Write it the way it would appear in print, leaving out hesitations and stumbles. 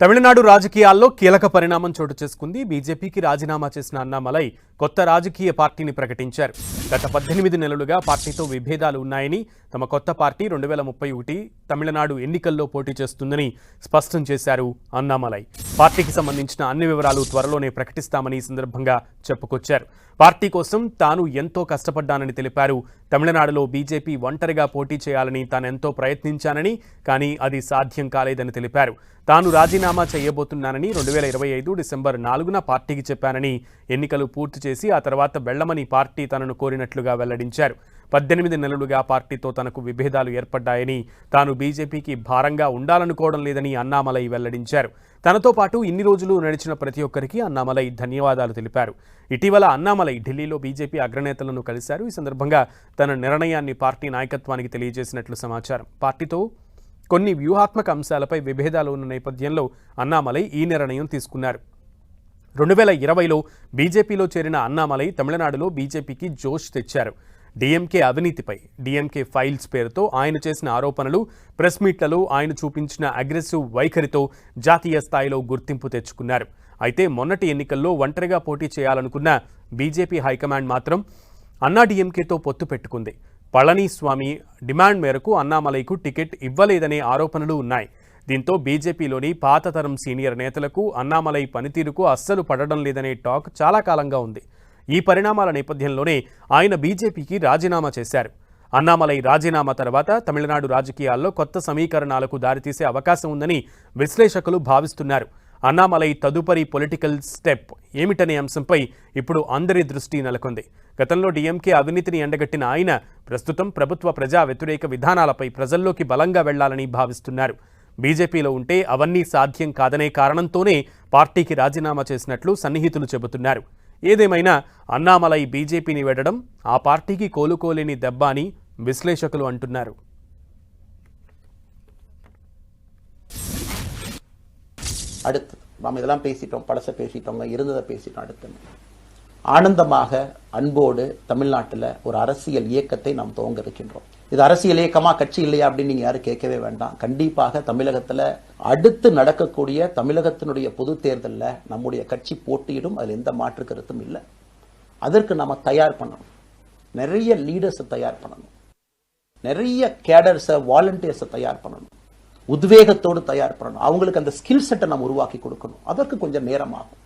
తమిళనాడు రాజకీయాల్లో కీలక పరిణామం చోటు చేసుకుంది. బీజేపీకి రాజీనామా చేసిన అన్నామలై కొత్త రాజకీయ పార్టీని ప్రకటించారు. గత 18 నెలలుగా పార్టీతో విభేదాలు ఉన్నాయని, తమ కొత్త పార్టీ 2031 తమిళనాడు ఎన్నికల్లో పోటీ చేస్తుందని స్పష్టం చేశారు అన్నామలై. పార్టీకి సంబంధించిన అన్ని వివరాలు త్వరలోనే ప్రకటిస్తామని ఈ సందర్భంగా చెప్పుకొచ్చారు. పార్టీ కోసం తాను ఎంతో కష్టపడ్డానని తెలిపారు. తమిళనాడులో బీజేపీ ఒంటరిగా పోటీ చేయాలని తానెంతో ప్రయత్నించానని, కానీ అది సాధ్యం కాలేదని తెలిపారు. తాను రాజీనామా చేయబోతున్నానని 2025 డిసెంబర్ 4న పార్టీకి చెప్పానని, ఎన్నికలు పూర్తి చేసి ఆ తర్వాత వెళ్లమని పార్టీ తనను కోరినట్లుగా వెల్లడించారు. 18 నెలలుగా పార్టీతో తనకు విభేదాలు ఏర్పడ్డాయని, తాను బీజేపీకి భారంగా ఉండాలనుకోవడం లేదని అన్నామలై వెల్లడించారు. తనతో పాటు ఇన్ని రోజులు నడిచిన ప్రతి ఒక్కరికి అన్నామలై ధన్యవాదాలు తెలిపారు. ఇటీవల అన్నామలై ఢిల్లీలో బీజేపీ అగ్రనేతలను కలిశారు. ఈ సందర్భంగా తన నిర్ణయాన్ని పార్టీ నాయకత్వానికి తెలియజేసినట్లు సమాచారం. పార్టీతో కొన్ని వ్యూహాత్మక అంశాలపై విభేదాలు ఉన్న నేపథ్యంలో అన్నామలై ఈ నిర్ణయం తీసుకున్నారు. 2020లో బీజేపీలో చేరిన అన్నామలై తమిళనాడులో బీజేపీకి జోష్ తెచ్చారు. డీఎంకే అవినీతిపై, డీఎంకే ఫైల్స్ పేరుతో ఆయన చేసిన ఆరోపణలు, ప్రెస్ మీట్లలో ఆయన చూపించిన అగ్రెసివ్ వైఖరితో జాతీయ స్థాయిలో గుర్తింపు తెచ్చుకున్నారు. అయితే మొన్నటి ఎన్నికల్లో ఒంటరిగా పోటీ చేయాలనుకున్న బీజేపీ హైకమాండ్ మాత్రం అన్నా డీఎంకేతో పొత్తు పెట్టుకుంది. పళనిస్వామి డిమాండ్ మేరకు అన్నామలైకు టికెట్ ఇవ్వలేదనే ఆరోపణలు ఉన్నాయి. దీంతో బీజేపీలోని పాత తరం సీనియర్ నేతలకు అన్నామలై పనితీరుకు అస్సలు పడడం లేదనే టాక్ చాలా కాలంగా ఉంది. ఈ పరిణామాల నేపథ్యంలోనే ఆయన బీజేపీకి రాజీనామా చేశారు. అన్నామలై రాజీనామా తర్వాత తమిళనాడు రాజకీయాల్లో కొత్త సమీకరణాలకు దారితీసే అవకాశం ఉందని విశ్లేషకులు భావిస్తున్నారు. అన్నామలై తదుపరి పొలిటికల్ స్టెప్ ఏమిటనే అంశంపై ఇప్పుడు అందరి దృష్టి నెలకొంది. గతంలో డీఎంకే అవినీతిని ఎండగట్టిన ఆయన ప్రస్తుతం ప్రభుత్వ ప్రజా వ్యతిరేక విధానాలపై ప్రజల్లోకి బలంగా వెళ్లాలని భావిస్తున్నారు. బీజేపీలో ఉంటే అవన్నీ సాధ్యం కాదనే కారణంతోనే పార్టీకి రాజీనామా చేసినట్లు సన్నిహితులు చెబుతున్నారు. ఏదేమైనా అన్నామలై బీజేపీని వెడడం ఆ పార్టీకి కోలుకోలేని దెబ్బ అని విశ్లేషకులు అంటున్నారు. அடுத்து நாம் இதெல்லாம் பேசிட்டோம், பழச பேசிட்டோம், இருந்ததை பேசிட்டோம். அடுத்து ஆனந்தமாக அன்போடு தமிழ்நாட்டில் ஒரு அரசியல் இயக்கத்தை நாம் துவங்க இருக்கின்றோம். இது அரசியல் இயக்கமா, கட்சி இல்லையா அப்படின்னு நீங்க யாரும் கேட்கவே வேண்டாம். கண்டிப்பாக தமிழகத்தில் அடுத்து நடக்கக்கூடிய தமிழகத்தினுடைய பொது தேர்தலில் நம்முடைய கட்சி போட்டியிடும், அதில் எந்த மாற்று கருத்தும் இல்லை. அதற்கு நம்ம தயார் பண்ணணும். நிறைய லீடர்ஸை தயார் பண்ணணும், நிறைய கேடர்ஸை, வாலண்டியர்ஸை தயார் பண்ணணும், உத்வேகத்தோடு தயார் பண்ணணும். அவங்களுக்கு அந்த ஸ்கில் செட்டை நம்ம உருவாக்கி கொடுக்கணும். அதற்கு கொஞ்சம் நேரம் ஆகும்.